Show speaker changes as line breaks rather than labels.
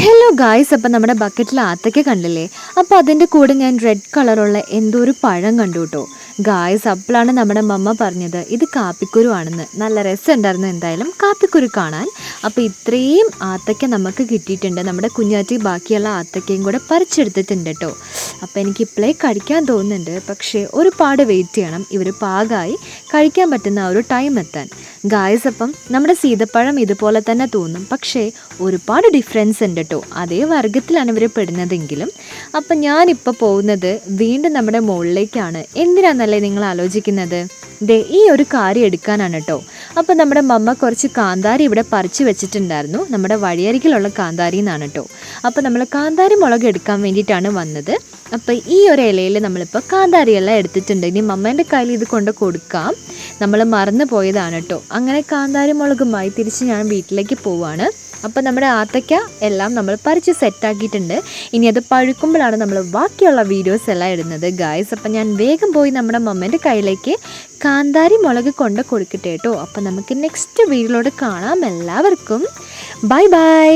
Hello guys, അപ്പം നമ്മുടെ ബക്കറ്റിൽ ആത്തയ്ക്ക കണ്ടില്ലേ? അപ്പോൾ അതിൻ്റെ കൂടെ ഞാൻ റെഡ് കളറുള്ള എന്തോ ഒരു പഴം കണ്ടു കേട്ടോ ഗായ്സ്. അപ്പോഴാണ് നമ്മുടെ മമ്മ പറഞ്ഞത് ഇത് കാപ്പിക്കുരു ആണെന്ന്. നല്ല രസമുണ്ടായിരുന്നു എന്തായാലും കാപ്പിക്കുരു കാണാൻ. അപ്പോൾ ഇത്രയും ആത്തയ്ക്ക നമുക്ക് കിട്ടിയിട്ടുണ്ട്. നമ്മുടെ കുഞ്ഞാറ്റി ബാക്കിയുള്ള ആത്തയ്ക്കയും കൂടെ പറിച്ചെടുത്തിട്ടുണ്ട് കേട്ടോ. അപ്പോൾ എനിക്ക് ഇപ്പോഴേ കഴിക്കാൻ തോന്നുന്നുണ്ട്, പക്ഷേ ഒരുപാട് വെയിറ്റ് ചെയ്യണം ഇവർ പാകമായി കഴിക്കാൻ പറ്റുന്ന ആ ഒരു ടൈം എത്താൻ ഗായ്സ്. അപ്പം നമ്മുടെ സീതപ്പഴം ഇതുപോലെ തന്നെ തോന്നും, പക്ഷേ ഒരുപാട് ഡിഫറൻസ് ഉണ്ട് കേട്ടോ. അതേ വർഗ്ഗത്തിലാണ് ഇവർ പെടുന്നതെങ്കിലും. അപ്പം ഞാനിപ്പോൾ പോകുന്നത് വീണ്ടും നമ്മുടെ മുകളിലേക്കാണ്. എന്തിനാണെന്നല്ലേ നിങ്ങൾ ആലോചിക്കുന്നത്? ഈ ഒരു കാര്യം എടുക്കാനാണ് കേട്ടോ. അപ്പോൾ നമ്മുടെ മമ്മ കുറച്ച് കാന്താരി ഇവിടെ പറിച്ച് വെച്ചിട്ടുണ്ടായിരുന്നു, നമ്മുടെ വഴിയരികിലുള്ള കാന്താരി എന്നാണ് കേട്ടോ. അപ്പോൾ നമ്മൾ കാന്താരി മുളക് എടുക്കാൻ വേണ്ടിയിട്ടാണ് വന്നത്. അപ്പോൾ ഈ ഒരു ഇലയിൽ നമ്മളിപ്പോൾ കാന്താരിയെല്ലാം എടുത്തിട്ടുണ്ട്. ഇനി മമ്മേൻ്റെ കയ്യിൽ ഇത് കൊണ്ട് കൊടുക്കാം, നമ്മൾ മറന്നു പോയതാണ് കേട്ടോ. അങ്ങനെ കാന്താരി മുളകുമായി തിരിച്ച് ഞാൻ വീട്ടിലേക്ക് പോവാണ്. അപ്പോൾ നമ്മുടെ ആത്തയ്ക്ക എല്ലാം നമ്മൾ പറിച്ച് സെറ്റാക്കിയിട്ടുണ്ട്. ഇനി അത് പഴുക്കുമ്പോഴാണ് നമ്മൾ ബാക്കിയുള്ള വീഡിയോസ് എല്ലാം ഇടുന്നത് ഗായ്സ്. അപ്പം ഞാൻ വേഗം പോയി നമ്മുടെ മമ്മേൻ്റെ കയ്യിലേക്ക് കാന്താരി മുളക് കൊണ്ട് കൊടുക്കട്ടെ കേട്ടോ. അപ്പം നമുക്ക് നെക്സ്റ്റ് വീഡിയോയിലൂടെ കാണാം. എല്ലാവർക്കും ബൈ ബൈ.